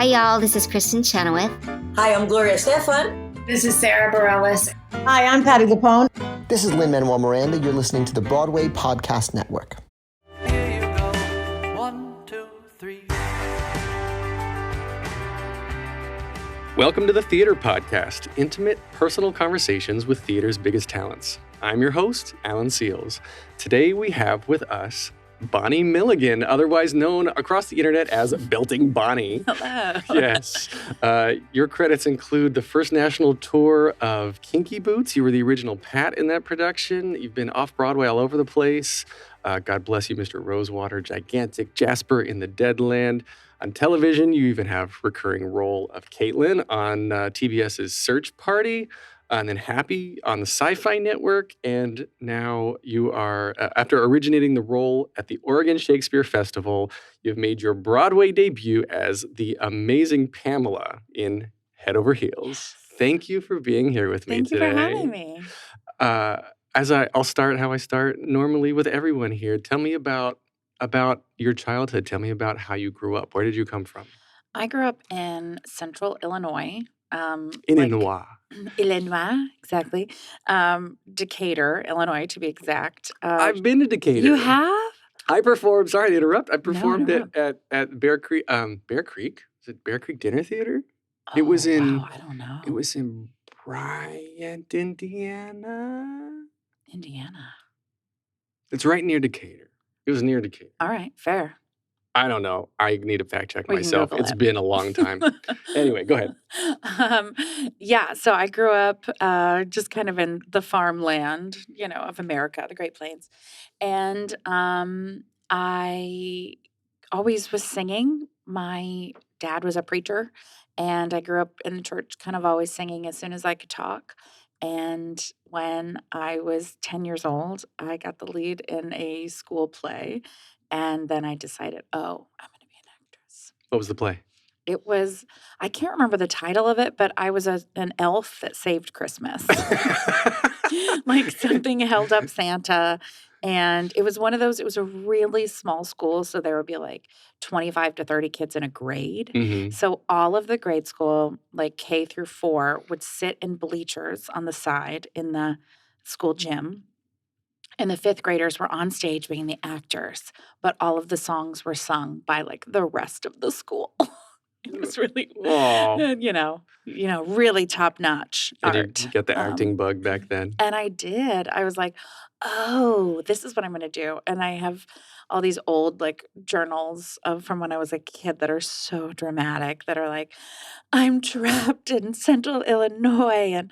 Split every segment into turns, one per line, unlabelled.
Hi, y'all. This is Kristen Chenoweth.
Hi, I'm Gloria Stefan.
This is Sarah Bareilles.
Hi, I'm Patty Lapone.
This is Lin-Manuel Miranda. You're listening to the Broadway Podcast Network.
Here you go. 1, 2, 3.
Welcome to the Theater Podcast, intimate, personal conversations with theater's biggest talents. I'm your host, Alan Seals. Today we have with us Bonnie Milligan, otherwise known across the internet as Belting Bonnie.
Hello.
Yes. Your credits include the first national tour of Kinky Boots. You were the original Pat in that production. You've been off Broadway all over the place. God bless you, Mr. Rosewater, Gigantic, Jasper in the Deadland. On television, you even have recurring role of Caitlin on TBS's Search Party. And then Happy on the Sci-Fi Network, and now you are, after originating the role at the Oregon Shakespeare Festival, you've made your Broadway debut as the amazing Pamela in Head Over Heels. Thank you for being here with me today.
Thank you for having me.
I'll start how I start normally with everyone here. Tell me about your childhood. Tell me about how you grew up. Where did you come from?
I grew up in central Illinois.
Illinois.
Illinois, exactly. Decatur, Illinois, to be exact.
I've been to Decatur.
You have?
I performed. Sorry to interrupt. I performed
No.
at Bear Creek. Bear Creek. Is it Bear Creek Dinner Theater?
Oh,
It was in.
wow, I don't know.
It was in Bryant, Indiana.
Indiana.
It's right near Decatur. It was near Decatur.
All right, fair.
I don't know. I need to fact check
We can
myself.
Google
It's
it.
been a long time. Anyway, go ahead.
So I grew up just kind of in the farmland, of America, the Great Plains. And I always was singing. My dad was a preacher, and I grew up in the church kind of always singing as soon as I could talk. And when I was 10 years old, I got the lead in a school play. And then I decided, I'm going to be an actress.
What was the play?
It was, I can't remember the title of it, but I was an elf that saved Christmas. Like something held up Santa. And it was one of those, it was a really small school. So there would be like 25 to 30 kids in a grade.
Mhm.
So all of the grade school, like K through 4, would sit in bleachers on the side in the school gym. And the 5th graders were on stage being the actors, but all of the songs were sung by like the rest of the school. It was really,
Aw.
really top notch
Did
art.
you get the acting bug back then?
And I did. I was like, oh, this is what I'm going to do. And I have all these old like journals from when I was a kid that are so dramatic that are like, I'm trapped in central Illinois and,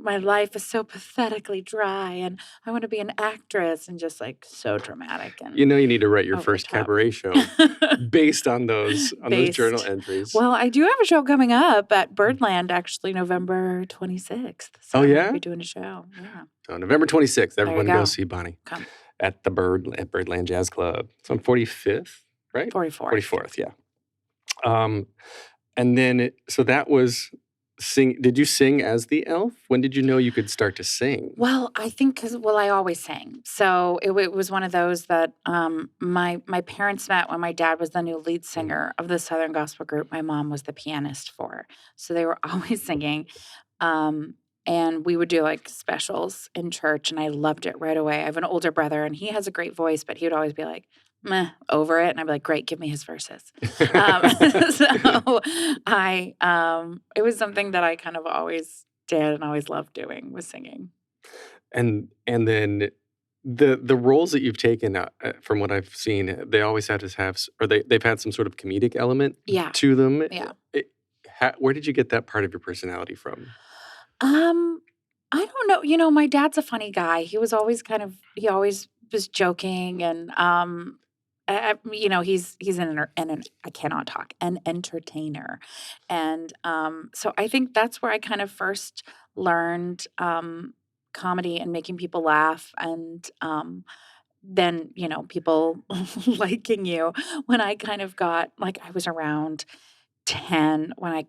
my life is so pathetically dry and I want to be an actress, and just like so dramatic. And
You need to write your
over the
first
top.
cabaret show based on those journal entries.
Well, I do have a show coming up at Birdland, actually, November 26th. So
Oh, yeah?
I'll be doing a show. Yeah.
So November 26th, everyone
go.
go see Bonnie
Come.
at the Birdland Jazz Club. It's on 45th, right?
44th.
44th, yeah. And then, so that was did you sing as the elf? When did you know you could start to sing?
Well, I think I always sang. So it was one of those that my parents met when my dad was the new lead singer of the Southern Gospel group. My mom was the pianist for. So they were always singing. And we would do like specials in church, and I loved it right away. I have an older brother, and he has a great voice, but he would always be like, meh, over it. And I'd be like, great, give me his verses. So it was something that I kind of always did and always loved doing, was singing.
And then the roles that you've taken, from what I've seen, they always had to have, or they've had some sort of comedic element
Yeah.
to them.
Yeah.
Where did you get that part of your personality from?
I don't know. My dad's a funny guy. He was always he always was joking, and he's I cannot talk, an entertainer. And so I think that's where I kind of first learned comedy and making people laugh, and then, people liking you when I kind of got, like, I was around 10 when I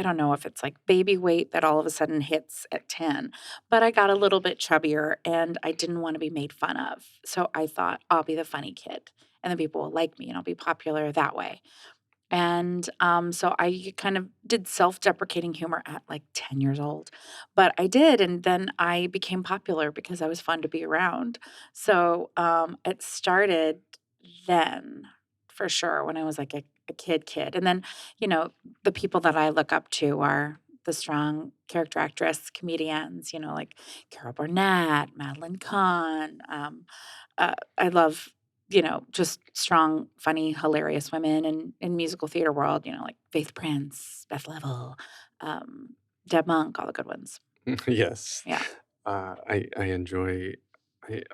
don't know if it's like baby weight that all of a sudden hits at 10, but I got a little bit chubbier and I didn't want to be made fun of. So I thought I'll be the funny kid and then people will like me and I'll be popular that way. And so I kind of did self-deprecating humor at like 10 years old. But I did, and then I became popular because I was fun to be around. So it started then for sure when I was like a kid. And then, you know, the people that I look up to are the strong character actress comedians, you know, like Carol Burnett, Madeline Kahn. I love, you know, just strong, funny, hilarious women in musical theater world, you know, like Faith Prince, Beth Level, um, Deb Monk, all the good ones.
Yes.
Yeah.
I enjoy.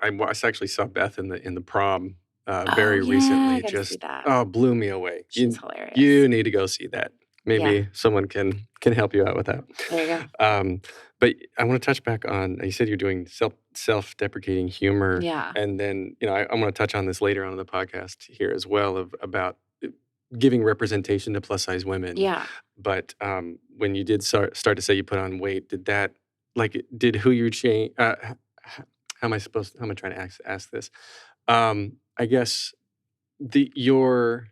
Actually saw Beth in the prom
Oh
very
yeah, I
recently.
gotta see
Just
that.
blew me away.
She's hilarious.
You need to go see that.
Yeah.
Maybe someone can help you out with that.
There you go.
But I want to touch back on. You said you're doing self-deprecating humor,
Yeah.
and then I'm going to touch on this later on in the podcast here as well about giving representation to plus size women.
Yeah.
But when you did start to say you put on weight, did who you change? How am I trying to ask this? I guess your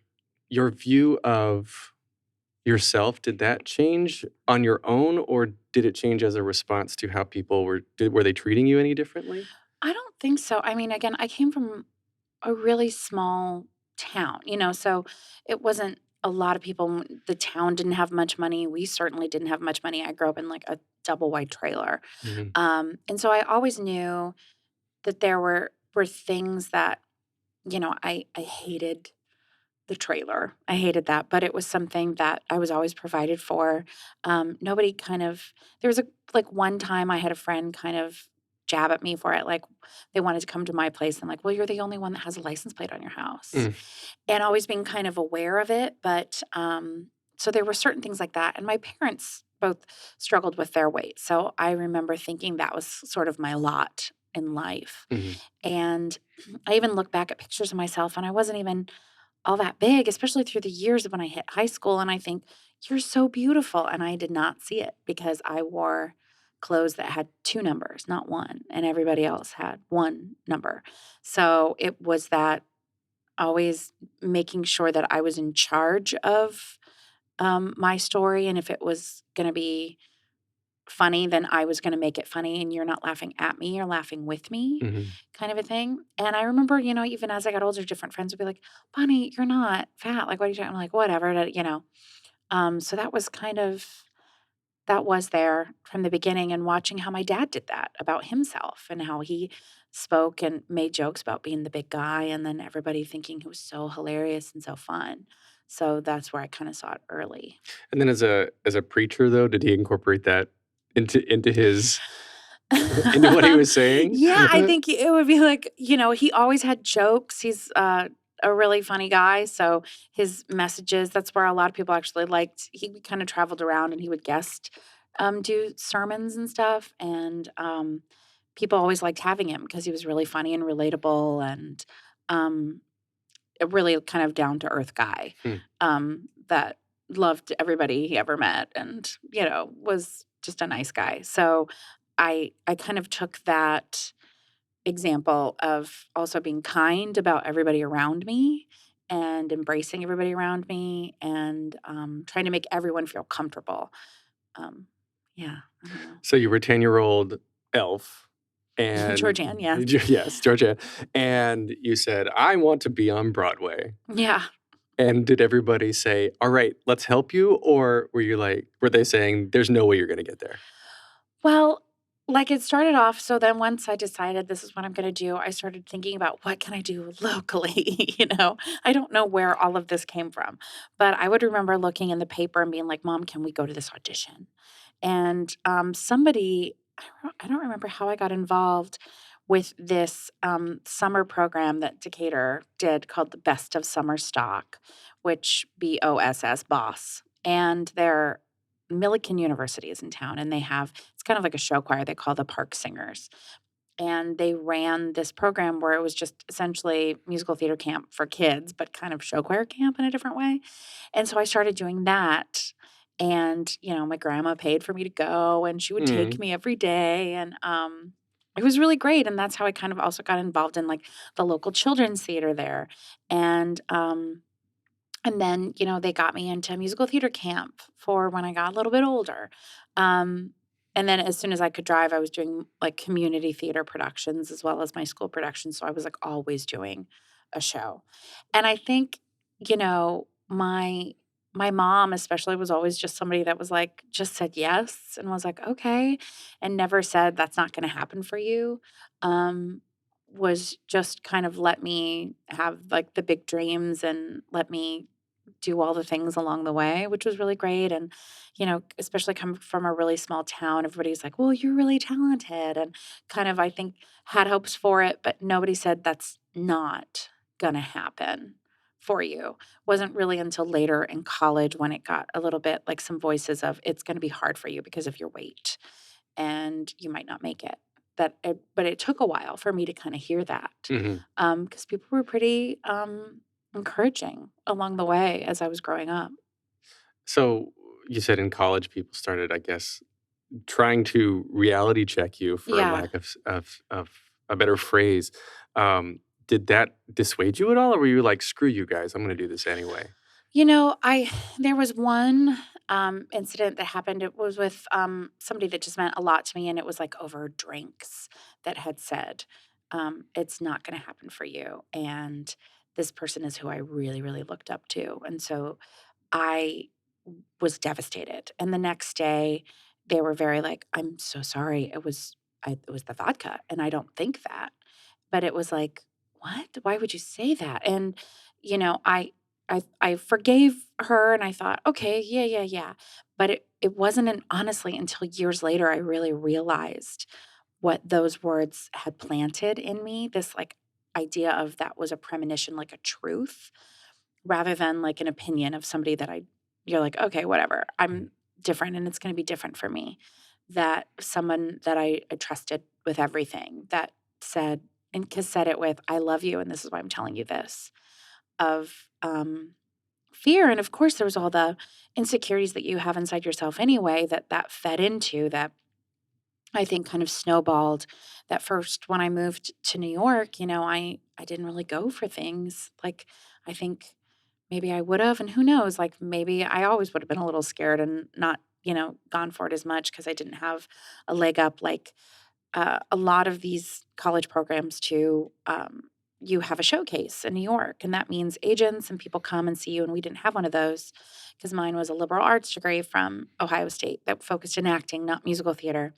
view of yourself, did that change on your own, or did it change as a response to how people were they treating you any differently?
I don't think so. I mean, again, I came from a really small town, you know, so it wasn't a lot of people. The town didn't have much money. We certainly didn't have much money. I grew up in like a double wide trailer.
Mhm.
And so I always knew that there were things that, you know, I hated the trailer. I hated that, but it was something that I was always provided for. Nobody kind of there was like one time I had a friend kind of jab at me for it. Like they wanted to come to my place and like, well, you're the only one that has a license plate on your house.
Mm.
And always being kind of aware of it. But so there were certain things like that. And my parents both struggled with their weight. So I remember thinking that was sort of my lot in life.
Mhm.
And I even look back at pictures of myself and I wasn't even all that big, especially through the years when I hit high school. And I think, you're so beautiful. And I did not see it because I wore clothes that had two numbers, not one. And everybody else had one number. So it was that always making sure that I was in charge of my story. And if it was going to be funny, then I was going to make it funny. And you're not laughing at me, you're laughing with me,
Mhm.
kind of a thing. And I remember, you know, even as I got older, different friends would be like, Bonnie, you're not fat. Like, what are you talking? I'm like, whatever, you know. So that was kind of, that was there from the beginning, and watching how my dad did that about himself and how he spoke and made jokes about being the big guy, and then everybody thinking he was so hilarious and so fun. So that's where I kind of saw it early.
And then as a preacher though, did he incorporate that into his into what he was saying?
Yeah, I think it would be like, you know, he always had jokes. He's a really funny guy. So his messages, that's where a lot of people actually liked. He kind of traveled around and he would guest do sermons and stuff. And people always liked having him because he was really funny and relatable and um, a really kind of down to earth guy
Hmm.
that loved everybody he ever met and, you know, was just a nice guy. So I kind of took that example of also being kind about everybody around me and embracing everybody around me and trying to make everyone feel comfortable. Um, yeah, I don't know.
So you were 10-year-old elf, and
Georgianne, yeah.
Yes, Georgia, and you said, "I want to be on Broadway."
Yeah.
And did everybody say, "All right, let's help you," or were they saying, "There's no way you're going to get there"?
Well, like it started off, so then once I decided this is what I'm going to do, I started thinking about what can I do locally, you know? I don't know where all of this came from, but I would remember looking in the paper and being like, "Mom, can we go to this audition?" And somebody, I don't remember how I got involved with this summer program that Decatur did called the Best of Summer Stock, which BOSS, boss. And their Milligan University is in town, and they have, it's kind of like a show choir they call the Park Singers. And they ran this program where it was just essentially musical theater camp for kids, but kind of show choir camp in a different way. And so I started doing that. And, you know, my grandma paid for me to go and she would take
Mm.
me every day. And it was really great. And that's how I kind of also got involved in like the local children's theater there. And And then, they got me into musical theater camp for when I got a little bit older. And then as soon as I could drive, I was doing like community theater productions as well as my school productions. So I was like always doing a show. And I think, my mom especially was always just somebody that was like just said yes and was like, okay, and never said that's not going to happen for you. Um, was just kind of let me have like the big dreams and let me do all the things along the way, which was really great. And, especially coming from a really small town, everybody's like, well, you're really talented. And kind of, I think, had hopes for it, but nobody said that's not going to happen for you. Wasn't really until later in college when it got a little bit like some voices of it's going to be hard for you because of your weight and you might not make it. But it took a while for me to kind of hear that
Hmm.
because people were pretty encouraging along the way as I was growing up.
So you said in college people started, I guess, trying to reality check you, for a
Yeah.
lack of a better phrase. Did that dissuade you at all, or were you like, screw you guys, I'm going to do this anyway?
I there was one incident that happened. It was with somebody that just meant a lot to me, and it was like over drinks that had said, "It's not going to happen for you." And this person is who I really, really looked up to, and so I was devastated. And the next day, they were very like, "I'm so sorry. It was the vodka, and I don't think that." But it was like, "What? Why would you say that?" And you know, I I forgave her, and I thought, "Okay, yeah, yeah, yeah." But it wasn't honestly until years later I really realized what those words had planted in me. This like idea of that was a premonition, like a truth rather than like an opinion of somebody that you're like, okay, whatever. I'm different and it's going to be different for me. That someone that I trusted with everything that said, and said it with, I love you. And this is why I'm telling you this of fear. And of course, there was all the insecurities that you have inside yourself anyway, that fed into that I think kind of snowballed that first when I moved to New York, I didn't really go for things. Like I think maybe I would have, and who knows, like maybe I always would have been a little scared and not, gone for it as much because I didn't have a leg up like a lot of these college programs too. You have a showcase in New York, and that means agents and people come and see you. And we didn't have one of those because mine was a liberal arts degree from Ohio State that focused in acting, not musical theater.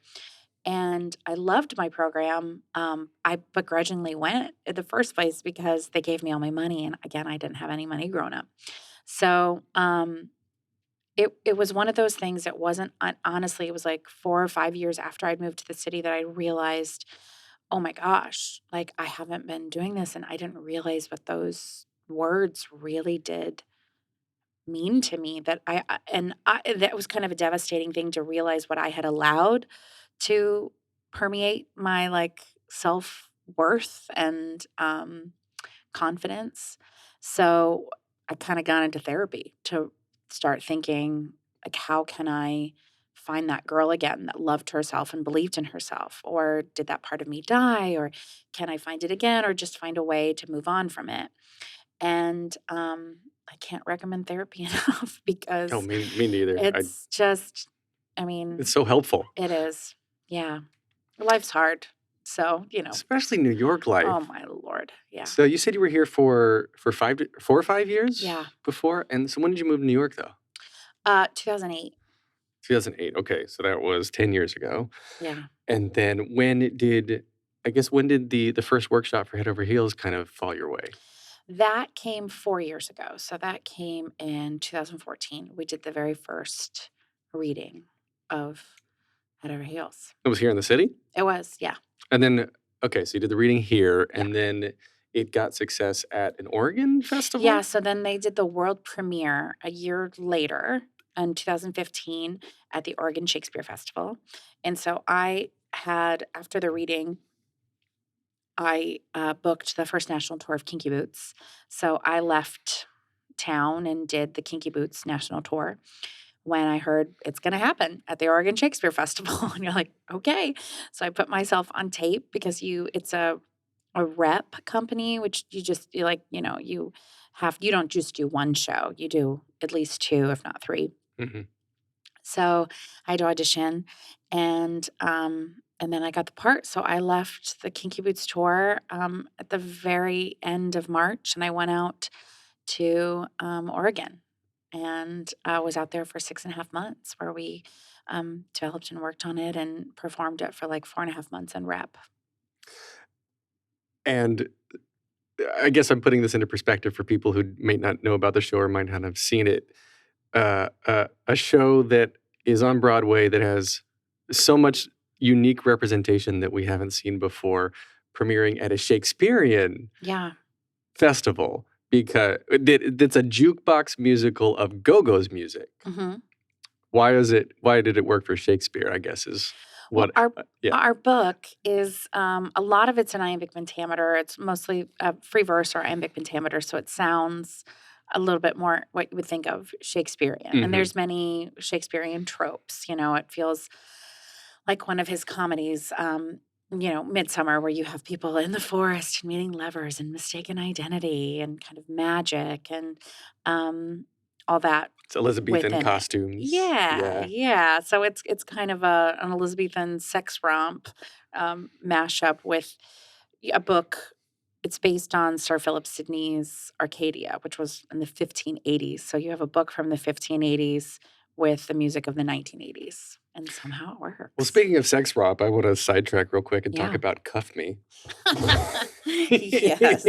And I loved my program. I begrudgingly went in the first place because they gave me all my money, and again, I didn't have any money growing up. So, it was one of those things that wasn't honestly, it was like 4 or 5 years after I'd moved to the city that I realized, "Oh my gosh, like, I haven't been doing this," and I didn't realize what those words really did mean to me that that was kind of a devastating thing to realize what I had allowed to permeate my, like, self-worth and, confidence. So, I kinda got into therapy to start thinking, like, how can I find that girl again that loved herself and believed in herself? Or did that part of me die? Or can I find it again? Or just find a way to move on from it? And, I can't recommend therapy enough
No,
because
me neither.
it's just I mean,
It's so helpful,
it is. Yeah. Life's hard. So,
especially New York
oh
life.
my lord. Yeah.
So you said you were here for 4 or 5 years
Yeah.
before, and so when did you move to New York though?
2008.
2008. Okay, so that was 10 years ago.
Yeah.
And then when did the first workshop for Head Over Heels kind of fall your way?
That came 4 years ago. So that came in 2014. We did the very first reading of Head Over Heels.
It was here in the city?
It was, yeah.
And then, okay, so you did the reading here,
Yeah.
and then it got success at an Oregon festival?
Yeah, so then they did the world premiere a year later in 2015 at the Oregon Shakespeare Festival. And so after the reading, I booked the first national tour of Kinky Boots. So I left town and did the Kinky Boots national tour when I heard it's going to happen at the Oregon Shakespeare Festival. And you're like, okay. So I put myself on tape because it's a rep company, which you you don't just do one show, you do at least 2, if not 3.
hmm
So I had to audition, and then I got the part. So I left the Kinky Boots tour at the very end of March, and I went out to Oregon, and was out there for 6.5 months, where we developed and worked on it and performed it for like 4.5 months in rep.
And I guess I'm putting this into perspective for people who may not know about the show or might not have seen it. A show that is on Broadway that has so much unique representation that we haven't seen before, premiering at a Shakespearean
Yeah.
festival because it's a jukebox musical of Go-Go's music.
hmm
Why did it work for Shakespeare, I guess is
Well,
what yeah.
our book is a lot of it's in iambic pentameter. It's mostly free verse or iambic pentameter, so it sounds a little bit more what you would think of Shakespearean. And
Mhm.
there's many Shakespearean tropes. It feels like one of his comedies, Midsummer, where you have people in the forest and meeting lovers and mistaken identity and kind of magic and all that
It's Elizabethan
within it.
costumes.
Yeah, yeah. So it's kind of an Elizabethan sex romp mashup with a book. It's based on Sir Philip Sidney's Arcadia, which was in the 1580s. So you have a book from the 1580s with the music of the 1980s, and somehow it works.
Well, speaking of sex romp, I want to sidetrack real quick and talk
Yeah.
about Cuff Me.
Yes.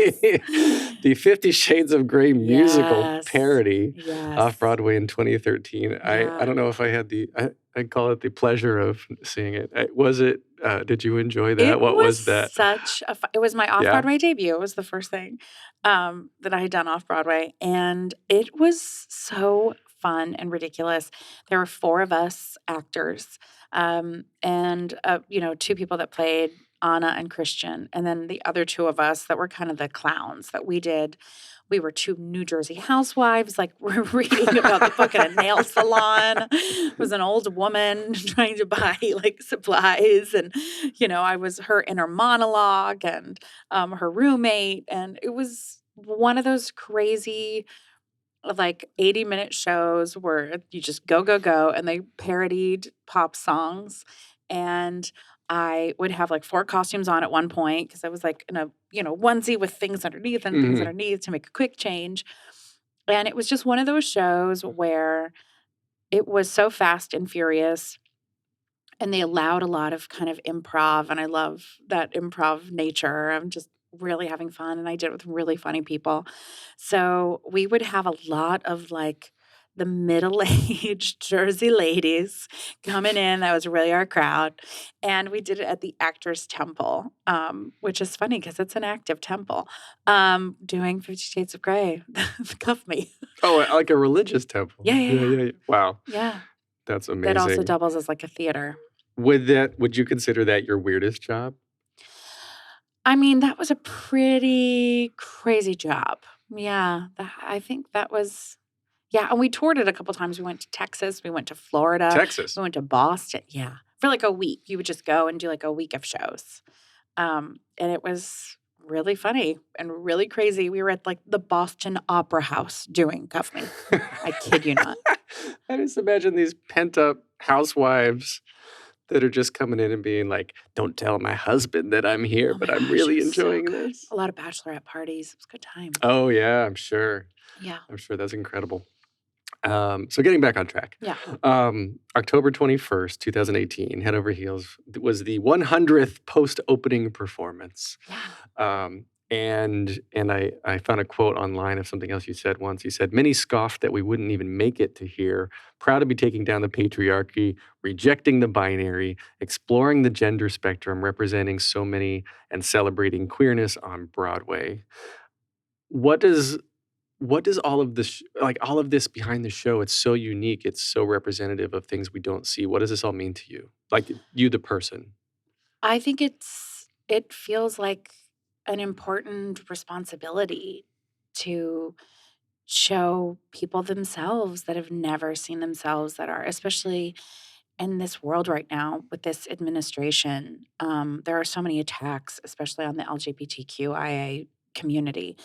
The 50 Shades of Grey musical
Yes.
parody
Yes.
off Broadway in 2013.
Yeah.
I don't know if I had I call it the pleasure of seeing it. Did you enjoy that?
It
What was that?
such a it was my off-Broadway debut. It was the first thing that I had done off-Broadway, and it was so fun and ridiculous. There were 4 of us actors, and 2 people that played Anna and Christian, and then the other 2 of us that were kind of the clowns that we were 2 New Jersey housewives, like, we're reading about the book at a nail salon. It was an old woman trying to buy, like, supplies, and, I was her inner monologue and, her roommate, and it was one of those crazy, like, 80-minute shows where you just go, go, go, and they parodied pop songs, and I would have, like, 4 costumes on at one point because I was, like, in a, onesie with things underneath and things
Mhm.
underneath to make a quick change, and it was just one of those shows where it was so fast and furious, and they allowed a lot of kind of improv, and I love that improv nature. I'm just really having fun, and I did it with really funny people. So we would have a lot of like the middle-aged Jersey ladies coming in. That was really our crowd. And we did it at the Actors Temple, which is funny because it's an active temple, doing 50 Shades of Grey. Cuff me.
Oh, like a religious temple.
Yeah, yeah,
yeah. Wow,
Yeah.
that's
That also
amazing.
doubles as like a theater.
Would you consider that your weirdest job?
I mean, that was a pretty crazy job. Yeah, I think that was and we toured it a couple times. We went to Texas, we went to Florida,
Texas.
we went to Boston. Yeah, for like a week. You would just go and do like a week of shows. And it was really funny and really crazy. We were at like the Boston Opera House doing Cuff Me. I kid you not.
I just imagine these pent up housewives that are just coming in and being like, "Don't tell my husband that I'm here,
Oh
but
my
I'm
gosh,
really
it was so
enjoying
good.
this."
A lot of bachelorette parties. It was a good time.
Oh yeah, I'm sure.
Yeah.
I'm sure that's incredible. So getting back on track.
Yeah.
October 21st, 2018, Head Over Heels was the 100th post-opening performance.
Yeah.
And I found a quote online of something else you said once. You said, "Many scoffed that we wouldn't even make it to here, proud to be taking down the patriarchy, rejecting the binary, exploring the gender spectrum, representing so many, and celebrating queerness on Broadway." What does all of this all of this behind the show? It's so unique. It's so representative of things we don't see. What does this all mean to you? Like you, the person.
I think it feels like an important responsibility to show people themselves that have never seen themselves, that are, especially in this world right now with this administration. There are so many attacks, especially on the LGBTQIA community.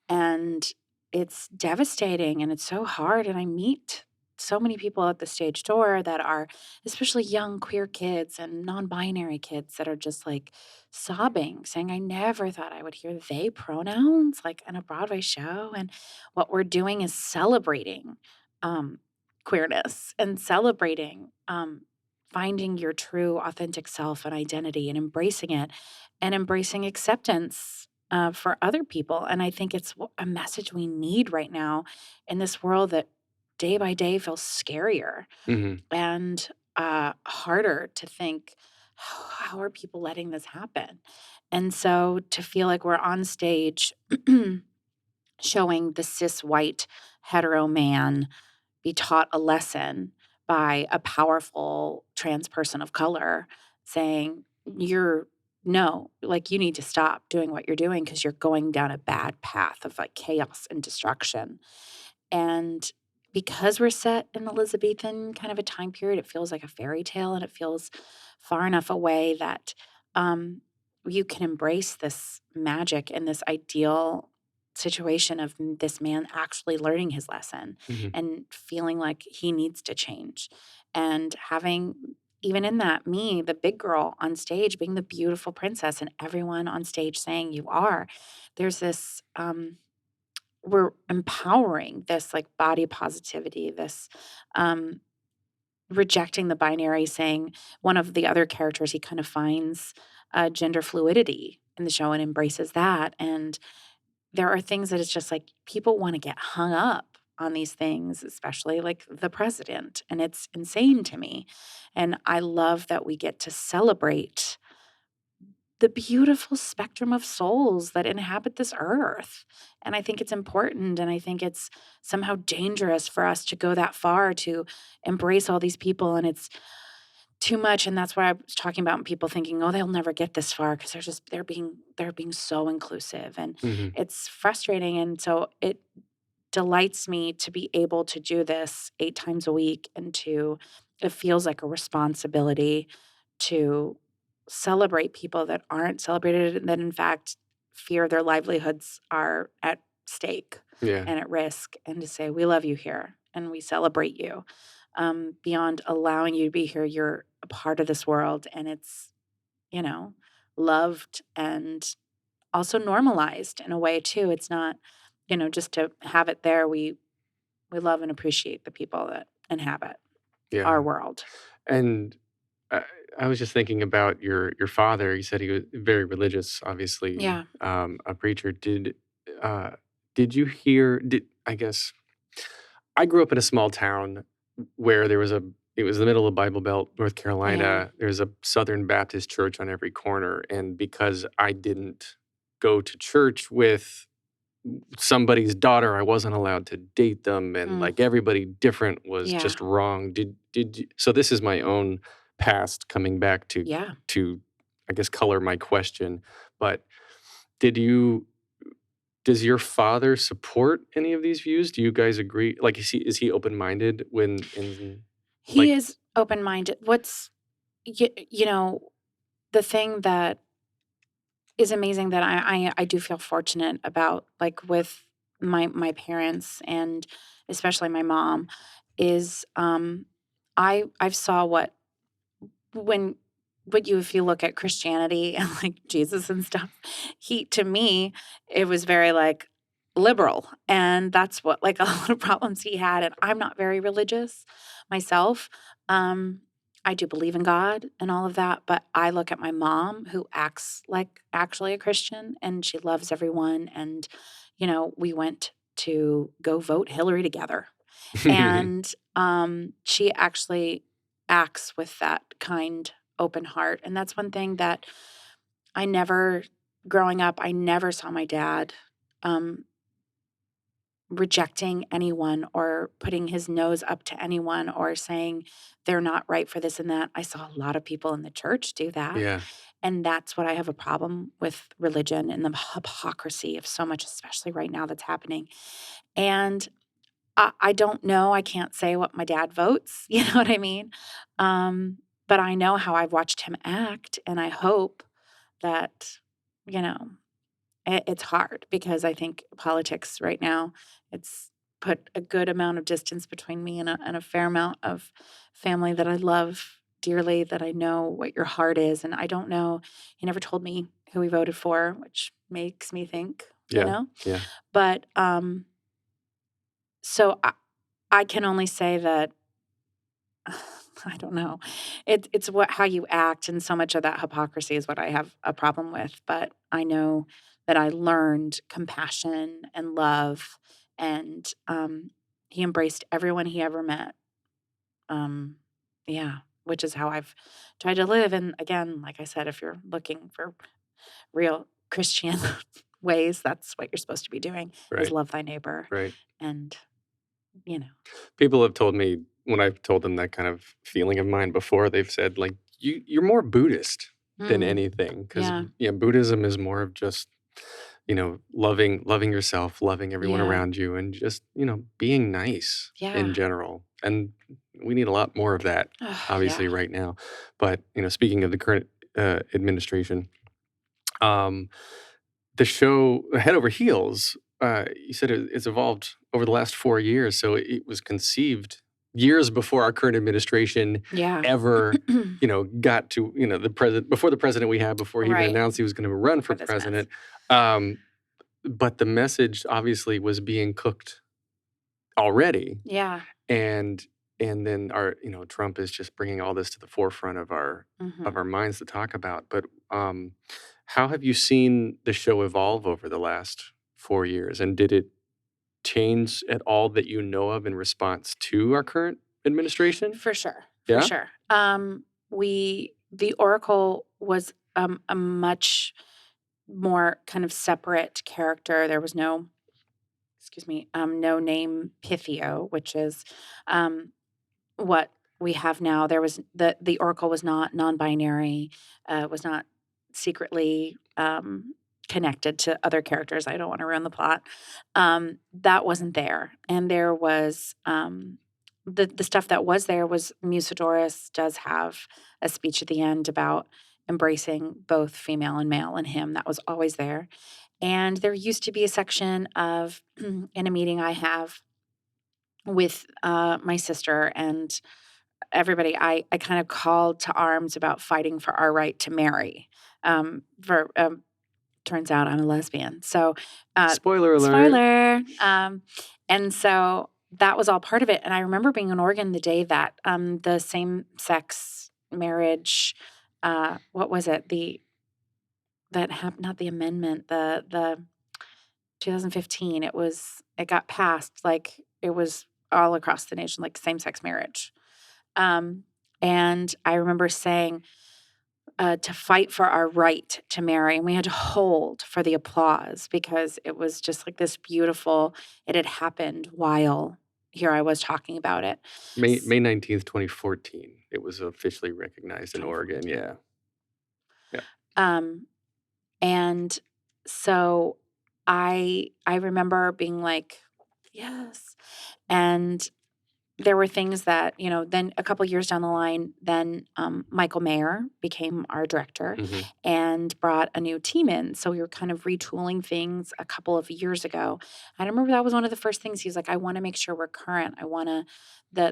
And it's devastating and it's so hard. And I meet so many people at the stage door that are, especially young queer kids and non-binary kids, that are just like sobbing, saying, I never thought I would hear they pronouns like in a Broadway show. And what we're doing is celebrating um, queerness and celebrating finding your true authentic self and identity and embracing it and embracing acceptance for other people. And I think it's a message we need right now in this world that day by day feels scarier
Hmm.
and harder to think, how are people letting this happen? And so to feel like we're on stage showing the cis white hetero man be taught a lesson by a powerful trans person of color saying, you're no, like you need to stop doing what you're doing because you're going down a bad path of like chaos and destruction. And because we're set in Elizabethan kind of a time period, it feels like a fairy tale and it feels far enough away that um, you can embrace this magic and this ideal situation of this man actually learning his lesson
Hmm.
and feeling like he needs to change. And having, even in that, me, the big girl on stage, being the beautiful princess, and everyone on stage saying, you are, there's this. We're empowering this like body positivity, this um, rejecting the binary, saying one of the other characters, he kind of finds gender fluidity in the show and embraces that. And there are things that it's just like people want to get hung up on these things, especially like the president. And it's insane to me. And I love that we get to celebrate the beautiful spectrum of souls that inhabit this earth. And I think it's important. And I think it's somehow dangerous for us to go that far to embrace all these people. And it's too much. And that's what I was talking about. And people thinking, oh, they'll never get this far because they're being so inclusive. And
Hmm.
it's frustrating. And so it delights me to be able to do this 8 times a week and to it feels like a responsibility to celebrate people that aren't celebrated and that in fact fear their livelihoods are at stake
Yeah.
and at risk, and to say we love you here and we celebrate you. Beyond allowing you to be here, you're a part of this world, and it's, you know, loved and also normalized in a way too. It's not, just to have it there. We love and appreciate the people that inhabit our
Yeah.
world.
And I, I was just thinking about your father. You said he was very religious, obviously,
Yeah.
a preacher. Uh, did you hear? Did I guess I grew up in a small town where there was a. It was the middle of Bible Belt, North
Yeah.
Carolina. There's a Southern Baptist church on every corner, and because I didn't go to church with somebody's daughter, I wasn't allowed to date them, and
Mm.
like everybody different was
Yeah.
just wrong. So this is my own past coming back
Yeah.
to I guess color my question, but did you does your father support any of these views? Do you guys agree? Like is he open-minded when in
He
like
is open-minded. You know, the thing that is amazing that I do feel fortunate about, like with my parents and especially my mom, is I've saw when what you if you look at Christianity and like Jesus and stuff, he to me it was very like liberal, and that's what like a lot of problems he had. And I'm not very religious myself. Um, I do believe in God and all of that, but I look at my mom who acts like actually a Christian and she loves everyone. And we went to go vote Hillary together, and she actually acts with that kind, open heart. And that's one thing that I never, growing up, I never saw my dad um, rejecting anyone or putting his nose up to anyone or saying they're not right for this and that. I saw a lot of people in the church do that.
yeah.
And that's what I have a problem with religion and the hypocrisy of so much, especially right now that's happening. And I don't know. I can't say what my dad votes. You know what I mean? But I know how I've watched him act, and I hope that, you know, it's hard because I think politics right now, it's put a good amount of distance between me and a fair amount of family that I love dearly, that I know what your heart is. And I don't know, he never told me who he voted for, which makes me think,
Yeah. Yeah.
But so I can only say that I don't know. It's how you act, and so much of that hypocrisy is what I have a problem with. But I know that I learned compassion and love, and he embraced everyone he ever met. Um, yeah, which is how I've tried to live. And again, like I said, if you're looking for real Christian ways, that's what you're supposed to be doing: is
Right.
love thy neighbor,
Right.
and you know.
People have told me when I've told them that kind of feeling of mine before, they've said like you're more Buddhist than
Mm,
anything, because
yeah,
Buddhism is more of just loving yourself, loving everyone
yeah,
around you, and just being nice in
yeah.
general. And we need a lot more of that,
Yeah.
obviously, right now. But speaking of the current administration, um, the show Head Over Heels, you said it's evolved over the last 4 years, so it was conceived years before our current administration
Yeah.
ever, got to the president, before the president we had, before he even
Right.
announced he was going to run for
Before this mess.
president. Um, but the message obviously was being cooked already,
Yeah.
and then our Trump is just bringing all this to the forefront of our
Mhm.
minds to talk about. But how have you seen the show evolve over the last 4 years, and did it change at all that you know of in response to our current administration?
For sure. For
Yeah.
sure. The Oracle was a much more kind of separate character. There was no, excuse me, no name Pythio, which is um what we have now. There was the Oracle was not non-binary, was not secretly connected to other characters. I don't want to ruin the plot. That wasn't there, and there was the stuff that was there was Musidorus does have a speech at the end about embracing both female and male in him. That was always there, and there used to be a section of in a meeting I have with my sister and everybody, I kind of called to arms about fighting for our right to marry. For turns out I'm a lesbian, so
Spoiler alert.
spoiler. And so that was all part of it. And I remember being in Oregon the day that the same-sex marriage, what was it? That happened, not the amendment, the 2015. It got passed, like it was all across the nation, like same-sex marriage. Um, and I remember saying to fight for our right to marry, and we had to hold for the applause because it was just like this beautiful. It had happened while here I was talking about it.
May 19th, 2014. It was officially recognized in Oregon.
2014.
Yeah.
And so I remember being like, yes, and there were things that, then a couple years down the line, then Michael Mayer became our director
hmm
and brought a new team in. So we were kind of retooling things a couple of years ago. And I remember that was one of the first things. He's like, I want to make sure we're current. I want to,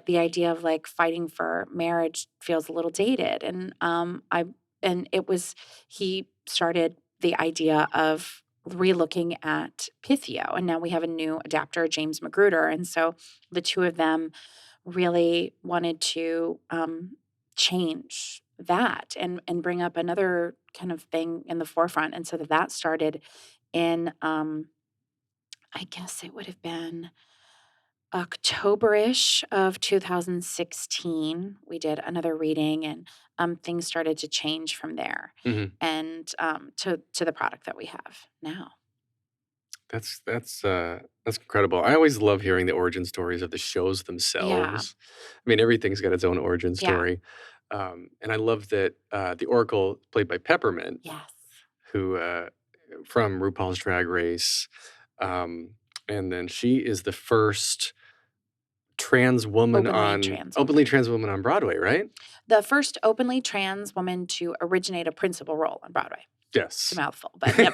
the idea of like fighting for marriage feels a little dated. And it was, he started the idea of relooking at Pythio. And now we have a new adapter, James Magruder. And so the two of them really wanted to change that and bring up another kind of thing in the forefront. And so that started in, I guess it would have been October-ish of 2016. We did another reading, and things started to change from there,
hmm
and to the product that we have now.
That's incredible. I always love hearing the origin stories of the shows
Yeah,
themselves. I mean, everything's got its own origin
yeah,
story. And I love that the Oracle, played by Peppermint,
yes.
who from RuPaul's Drag Race, um, and then she is the first openly trans woman on Broadway, right?
The first openly trans woman to originate a principal role on Broadway. It's a
Yes.
mouthful, but yep.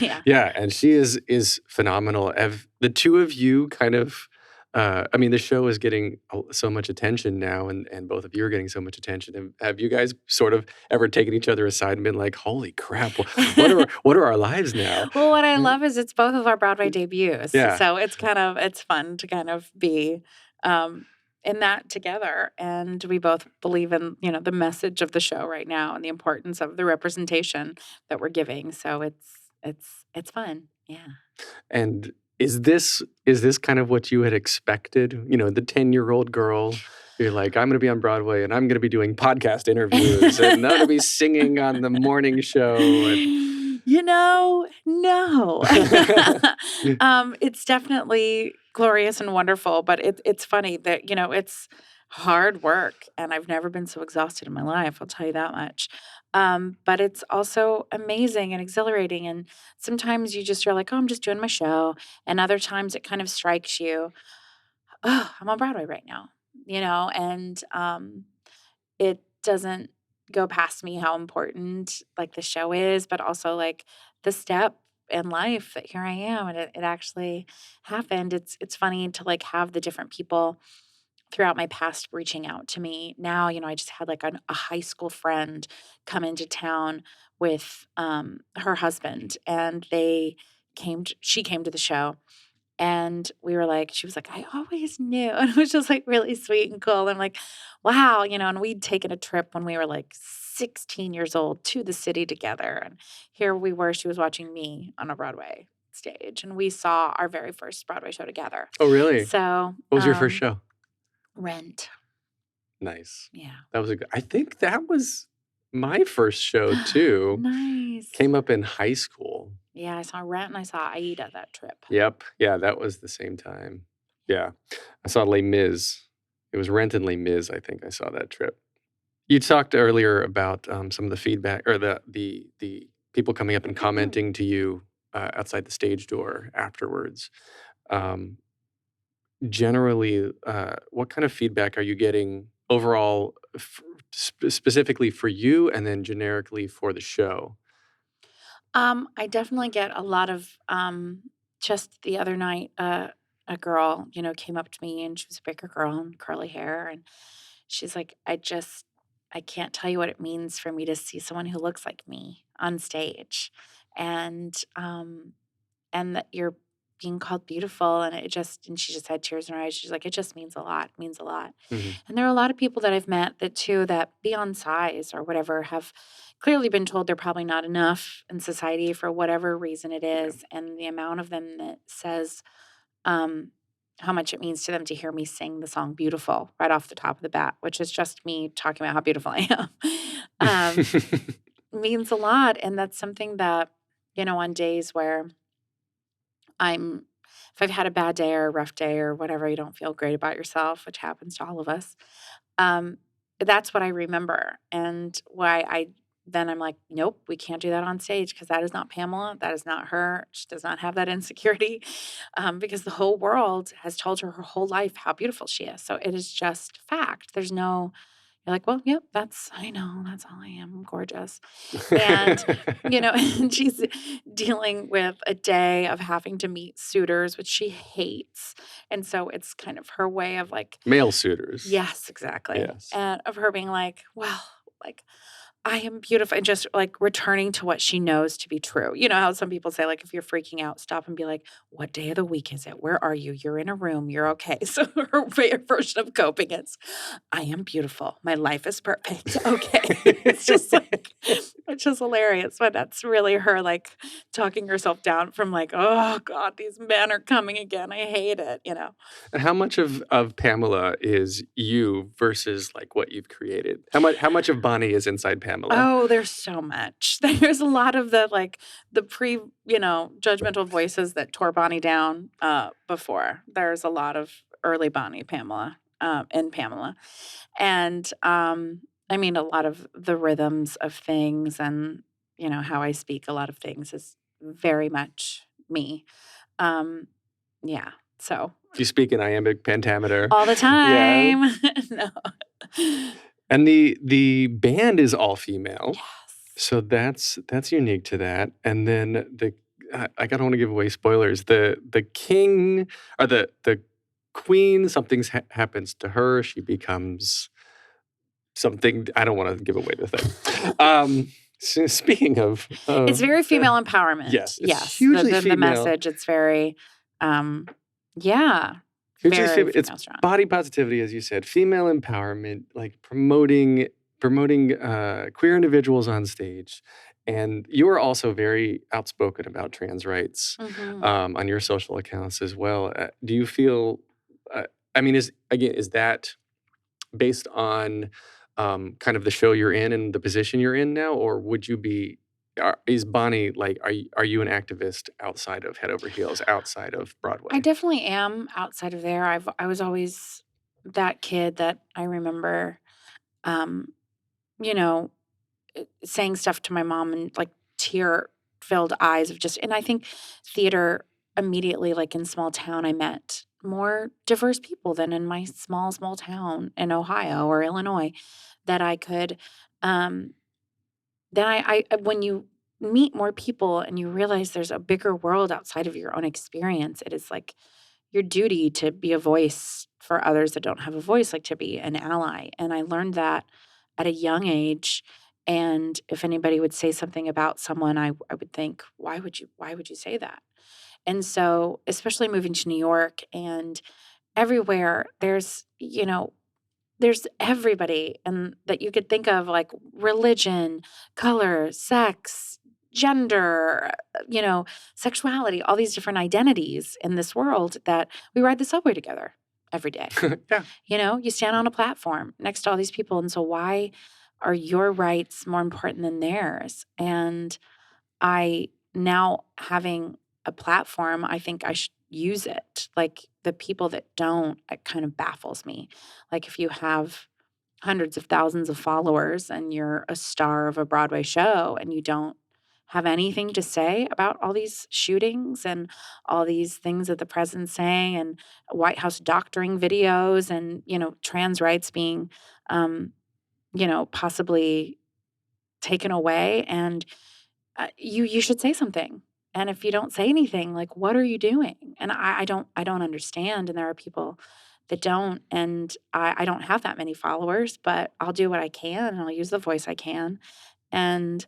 Yeah.
Yeah, and she is phenomenal. Have the two of you kind of I mean, the show is getting so much attention now, and both of you are getting so much attention. Have you guys sort of ever taken each other aside and been like, "Holy crap, what are our lives now?"
Well, what I love is it's both of our Broadway debuts.
Yeah.
So it's fun to kind of be in that together. And we both believe in, the message of the show right now and the importance of the representation that we're giving. So it's fun. Yeah.
And is this kind of what you had expected? You know, the 10-year-old girl, you're like, I'm going to be on Broadway and I'm going to be doing podcast interviews and I'm going to be singing on the morning show. And
No. It's definitely glorious and wonderful, but it's funny that, it's hard work and I've never been so exhausted in my life, I'll tell you that much. But it's also amazing and exhilarating. And sometimes you're like, oh, I'm just doing my show. And other times it kind of strikes you, oh, I'm on Broadway right now, and it doesn't go past me how important like the show is, but also like the step in life that here I am and it actually happened. It's funny to like have the different people throughout my past reaching out to me. Now, I just had like a high school friend come into town with her husband and she came to the show and she was like, I always knew. And it was just like really sweet and cool. I'm like, wow, and we'd taken a trip when we were like 16 years old to the city together. And here we were, she was watching me on a Broadway stage. And we saw our very first Broadway show together.
oh, really?
So
What was your first show?
Rent.
Nice.
Yeah.
That was I think that was my first show too.
Nice.
Came up in high school.
Yeah, I saw Rent and I saw Aida that trip.
Yep. Yeah, that was the same time. Yeah. I saw Les Mis. It was Rent and Les Mis, I think I saw that trip. You talked earlier about some of the feedback or the people coming up and commenting to you outside the stage door afterwards. Generally, what kind of feedback are you getting overall, specifically for you and then generically for the show?
I definitely get a lot of just the other night, a girl, came up to me and she was a bigger girl and curly hair and she's like, I can't tell you what it means for me to see someone who looks like me on stage. And that you're being called beautiful and and she just had tears in her eyes. She's like, it just means a lot, means a lot.
Mhm.
And there are a lot of people that I've met that beyond size or whatever have clearly been told they're probably not enough in society for whatever reason it is. And the amount of them that says how much it means to them to hear me sing the song Beautiful right off the top of the bat, which is just me talking about how beautiful I am, means a lot. And that's something that, on days where if I've had a bad day or a rough day or whatever, you don't feel great about yourself, which happens to all of us. That's what I remember. And then I'm like, nope, we can't do that on stage because that is not Pamela. That is not her. She does not have that insecurity because the whole world has told her whole life how beautiful she is. So it is just fact. You're like, well, yep, I know, that's all I am. I'm gorgeous. And, and she's dealing with a day of having to meet suitors, which she hates. And so it's kind of her way of like,
Male suitors.
yes, exactly.
Yes.
And of her being like, well, like, I am beautiful and just like returning to what she knows to be true. You know how some people say, like, if you're freaking out, stop and be like, what day of the week is it? Where are you? You're in a room. You're okay. So her version of coping is, I am beautiful. My life is perfect. Okay. It's just like, it's just hilarious. But that's really her like talking herself down from like, oh God, these men are coming again. I hate it,
And how much of Pamela is you versus like what you've created? How much of Bonnie is inside Pamela?
Oh, there's so much. There's a lot of the judgmental voices that tore Bonnie down before. There's a lot of early Bonnie Pamela in Pamela. And I mean a lot of the rhythms of things and how I speak a lot of things is very much me. Yeah. So
You speak in iambic pentameter.
all the time. No.
And the band is all female.
Yes.
So that's unique to that. And then I don't want to give away spoilers. The king or the queen, something happens to her. She becomes something. I don't want to give away the thing. Speaking of,
It's very female empowerment.
yes, it's
Yes.
hugely
The
female.
message, it's very, yeah,
Hugely
very
female. It's
female strong.
body positivity, as you said, female empowerment, like promoting queer individuals on stage. And you are also very outspoken about trans rights
Mhm.
on your social accounts as well. Do you feel? I mean, is that based on kind of the show you're in and the position you're in now, or would you be? Is Bonnie like? Are you an activist outside of Head Over Heels, outside of Broadway?
I definitely am outside of there. I was always that kid that I remember, um, you know, saying stuff to my mom and like tear-filled eyes of just, and I think theater immediately, like in small town, I met more diverse people than in my small town in Ohio or Illinois that I could, um, then when you meet more people and you realize there's a bigger world outside of your own experience, it is like your duty to be a voice for others that don't have a voice, like to be an ally. And I learned that at a young age. And if anybody would say something about someone, I would think, why would you say that? And so, especially moving to New York and everywhere, there's everybody and that you could think of, like religion, color, sex, gender, sexuality, all these different identities in this world that we ride the subway together every day.
Yeah.
You stand on a platform next to all these people. And so why are your rights more important than theirs? And I now having a platform, I think I should use it. Like the people that don't, it kind of baffles me. Like if you have hundreds of thousands of followers and you're a star of a Broadway show and you don't have anything to say about all these shootings and all these things that the president's saying and White House doctoring videos and, trans rights being, possibly taken away. And you should say something. And if you don't say anything, like, what are you doing? And I don't understand. And there are people that don't. And I don't have that many followers, but I'll do what I can and I'll use the voice I can. And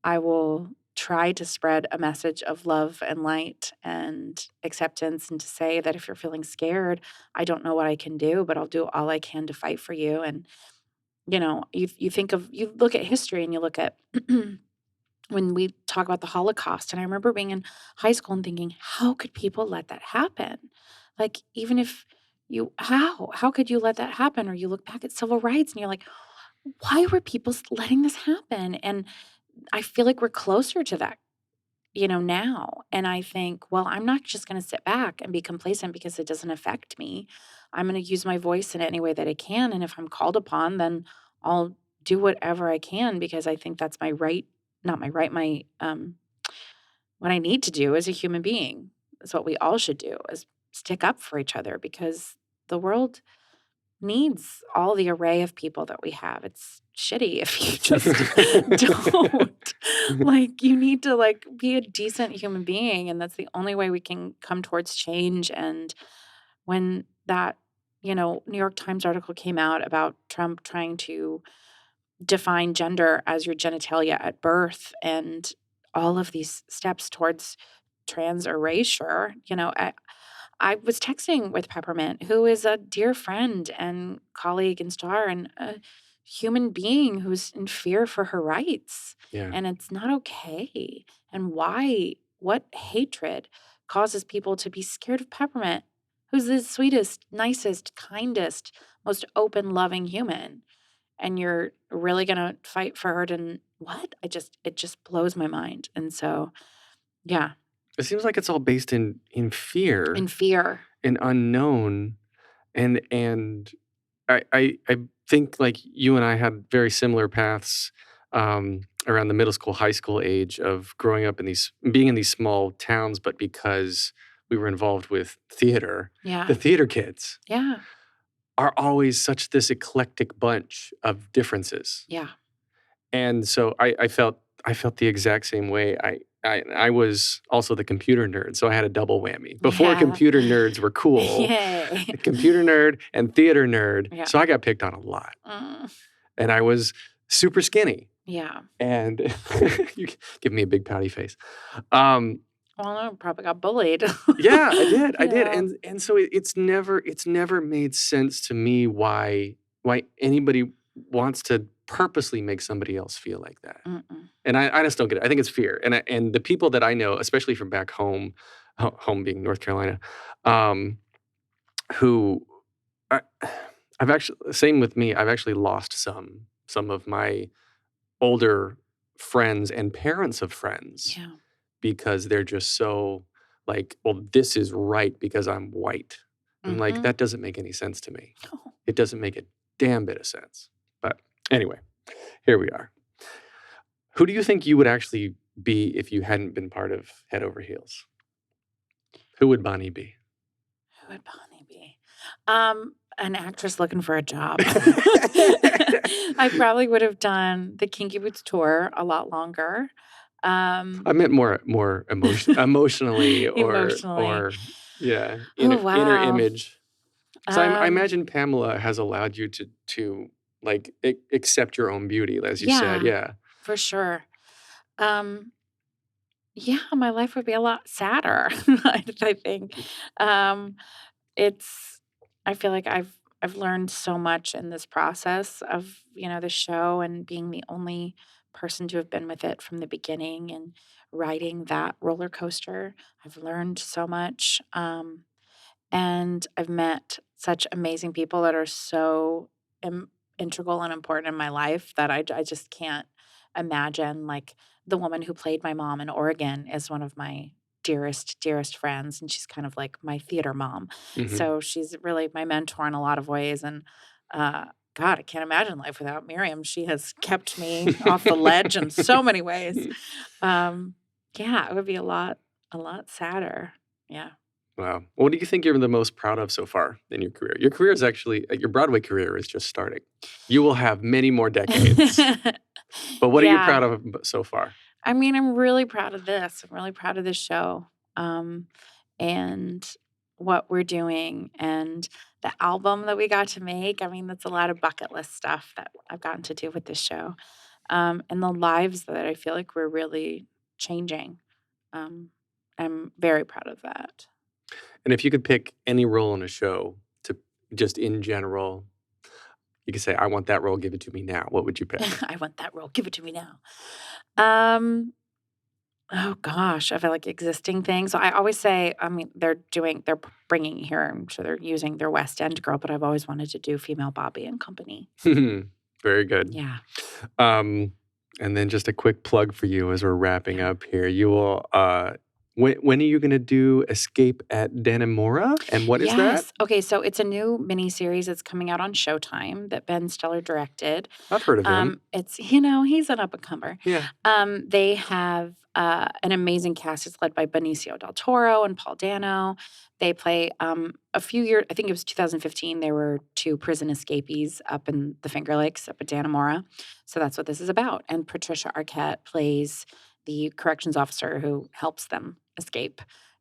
I will try to spread a message of love and light and acceptance and to say that if you're feeling scared, I don't know what I can do, but I'll do all I can to fight for you. And, you look at history and you look at when we talk about the Holocaust. And I remember being in high school and thinking, how could people let that happen? Like, even if how could you let that happen? Or you look back at civil rights and you're like, why were people letting this happen? And I feel like we're closer to that, now. And I think, well, I'm not just going to sit back and be complacent because it doesn't affect me. I'm going to use my voice in any way that I can. And if I'm called upon, then I'll do whatever I can because I think that's my right, not my right, what I need to do as a human being. Is what we all should do is stick up for each other because the world needs all the array of people that we have. It's shitty if you just don't. Like, you need to be a decent human being, and that's the only way we can come towards change. And when that, New York Times article came out about Trump trying to define gender as your genitalia at birth and all of these steps towards trans erasure, I was texting with Peppermint, who is a dear friend and colleague and star and a human being who's in fear for her rights.
Yeah.
And it's not okay. And what hatred causes people to be scared of Peppermint, who's the sweetest, nicest, kindest, most open, loving human. And you're really going to fight for her to what? It just blows my mind. And so, yeah.
It seems like it's all based in fear.
In fear.
And unknown. And I think like you and I had very similar paths around the middle school, high school age of growing up being in these small towns, but because we were involved with theater,
Yeah.
the theater kids
Yeah.
are always such this eclectic bunch of differences.
Yeah.
And so I felt I felt the exact same way. I was also the computer nerd, so I had a double whammy. Before
Yeah.
computer nerds were cool,
Yay.
computer nerd and theater nerd.
Yeah.
So I got picked on a lot.
Mm,
And I was super skinny.
yeah.
And you give me a big pouty face. Um,
Well, I probably got bullied.
yeah, I did. I did.
Yeah.
And so it's never made sense to me why anybody wants to purposely make somebody else feel like that.
Mm-mm.
And I just don't get it. I think it's fear. And the people that I know, especially from back home, home being North Carolina, who I've actually, same with me, I've actually lost some of my older friends and parents of friends
Yeah.
because they're just so like, well, this is right because I'm white. And like,
Mhm.
that doesn't make any sense to me.
No.
It doesn't make a damn bit of sense. But anyway, here we are. Who do you think you would actually be if you hadn't been part of Head Over Heels? Who would Bonnie be?
Who would Bonnie be? An actress looking for a job. I probably would have done the Kinky Boots tour a lot longer.
I meant more emotionally
Emotionally.
or yeah,
Oh,
inner
wow.
image. So I
Um,
imagine Pamela has allowed you to like accept your own beauty, as you said.
Yeah.
Yeah.
For sure. Um, yeah, my life would be a lot sadder, I think. Um, it's I feel like I've learned so much in this process of, the show and being the only person to have been with it from the beginning and riding that roller coaster. I've learned so much. And I've met such amazing people that are so integral and important in my life that I just can't imagine. Like the woman who played my mom in Oregon is one of my dearest, dearest friends. And she's kind of like my theater mom.
Mhm.
So she's really my mentor in a lot of ways. And God, I can't imagine life without Miriam. She has kept me off the ledge in so many ways. Yeah, it would be a lot sadder. Yeah.
Wow. What do you think you're the most proud of so far in your career? Your career is actually your Broadway career is just starting. You will have many more decades. But what are you
Yeah.
proud of so far?
I mean, I'm really proud of this. I'm really proud of this show, and what we're doing, and the album that we got to make. I mean, that's a lot of bucket list stuff that I've gotten to do with this show, and the lives that I feel like we're really changing. I'm very proud of that.
And if you could pick any role in a show to just in general, you could say, I want that role, give it to me now. What would you pick?
I want that role. Give it to me now. Oh gosh, I feel like existing things. So I always say, I mean, they're bringing here, I'm sure they're using their West End girl, but I've always wanted to do female Bobby and Company.
Very good.
Yeah.
And then just a quick plug for you as we're wrapping up here. You will, when are you going to do Escape at Dannemora? And what is that?
Yes. Okay, so it's a new miniseries that's coming out on Showtime that Ben Stiller directed.
I've heard of him.
It's, he's an up-and-comer.
Yeah.
They have an amazing cast. It's led by Benicio del Toro and Paul Dano. They play a few years, I think it was 2015, there were 2 prison escapees up in the Finger Lakes, up at Dannemora. So that's what this is about. And Patricia Arquette plays the corrections officer who helps them escape.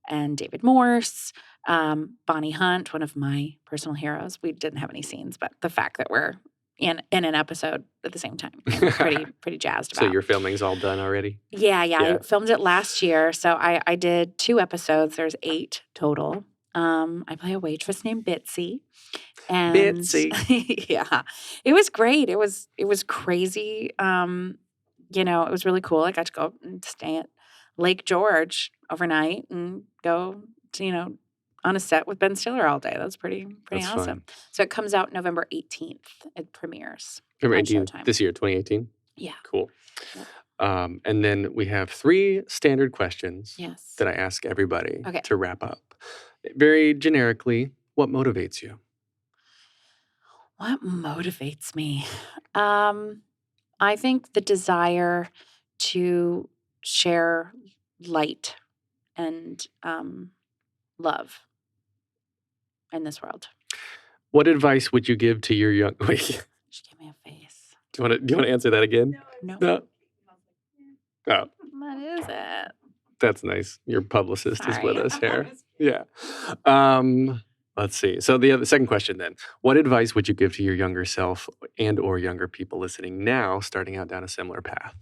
And David Morse, Bonnie Hunt, one of my personal heroes. We didn't have any scenes, but the fact that we're in an episode at the same time, I'm pretty jazzed about.
So your filming's all done already?
Yeah.
Yeah.
I filmed it last year. So I did 2 episodes. There's 8 total. I play a waitress named Bitsy. And
Bitsy.
yeah, it was great. It was crazy. It was really cool. I got to go and stay at Lake George overnight and go to, on a set with Ben Stiller all day. That was pretty
That's
awesome.
fun.
So it comes out November 18th. It premieres.
November
on
18th,
Showtime.
this year, 2018?
Yeah.
Cool.
Yep.
And then we have 3 standard questions
Yes.
that I ask everybody
Okay.
to wrap up. Very generically, what motivates you?
What motivates me? I think the desire to share light and love in this world.
What advice would you give to your young... Wait,
She gave me a face.
do you want to answer that again?
No.
No. Oh,
That is it.
that's nice. Your publicist is with
Sorry.
us here. Yeah. Let's see. So the second question then. What advice would you give to your younger self and or younger people listening now, starting out down a similar path?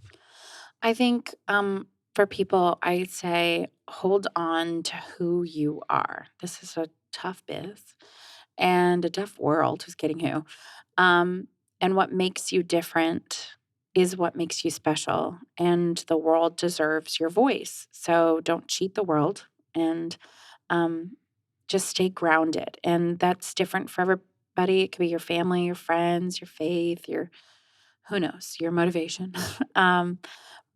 I think for people, I'd say hold on to who you are. This is a tough biz and a tough world. Who's kidding who? And what makes you different is what makes you special. And the world deserves your voice. So don't cheat the world and just stay grounded. And that's different for everybody. It could be your family, your friends, your faith, your who knows, your motivation.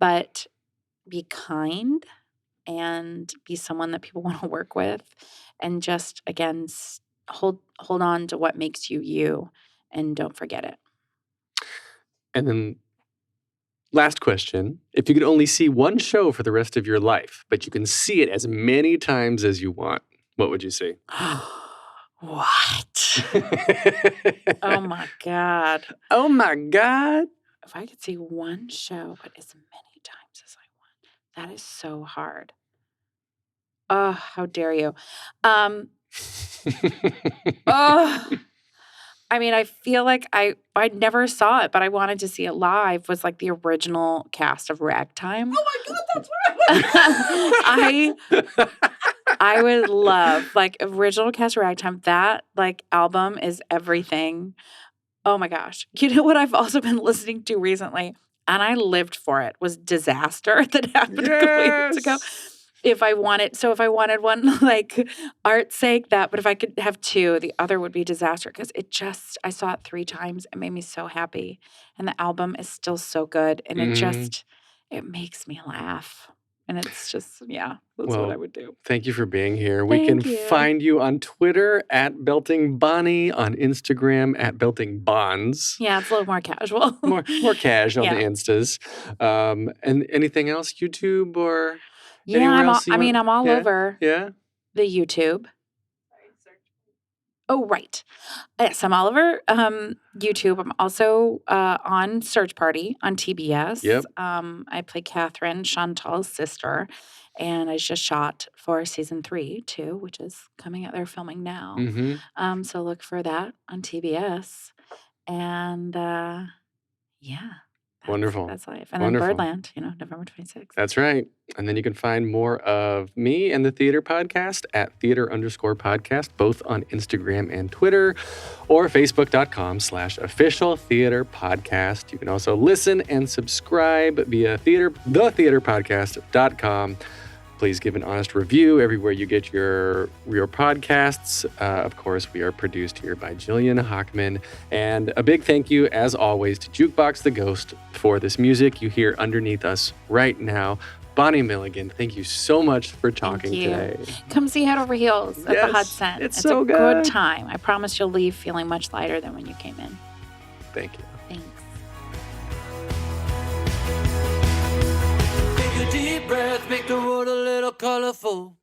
But be kind and be someone that people want to work with, and just again hold on to what makes you you, and don't forget it.
And then last question. If you could only see one show for the rest of your life, but you can see it as many times as you want, what would you see?
What? Oh my God.
Oh my God.
If I could see one show but as many times as I want, that is so hard. Oh, how dare you. Oh, I mean, I feel like I never saw it, but I wanted to see it live. Was like the original cast of Ragtime.
Oh my God, that's what
I would love like original cast of Ragtime. That like album is everything. Oh my gosh. You know what I've also been listening to recently, and I lived for it, was Disaster that happened a couple years ago. If I wanted one like art's sake, that, but if I could have two, the other would be Disaster, because I saw it 3 times. It made me so happy. And the album is still so good. And it makes me laugh. And it's just, that's what I would do.
Thank you for being here. We can
Thank you.
find you on Twitter at Belting Bonnie, on Instagram at Belting Bonds.
Yeah, it's a little more casual.
More cash on
Yeah.
the Instas. And anything else? YouTube or
Yeah,
anywhere
I'm
else?
I'm all
Yeah?
over
Yeah?
the YouTube. Oh, right. Yes, I'm all over YouTube. I'm also on Search Party on TBS.
Yep.
I play Catherine, Chantal's sister, and I just shot for season 3 too, which is coming out. They're filming now.
Mm-hmm.
So look for that on TBS. And
Wonderful.
That's life. And
Wonderful.
then Birdland, November 26th.
That's right. And then you can find more of me and the Theater Podcast at theater_podcast, both on Instagram and Twitter, or facebook.com/official theater podcast. You can also listen and subscribe via thetheaterpodcast.com. Please give an honest review everywhere you get your podcasts. Of course, we are produced here by Jillian Hockman. And a big thank you, as always, to Jukebox the Ghost for this music you hear underneath us right now. Bonnie Milligan, thank you so much for talking today.
Come see Head Over Heels at the Hudson.
It's so
a
good.
good time. I promise you'll leave feeling much lighter than when you came in.
Thank you.
Thanks.
Take a deep breath, make the world a little colorful.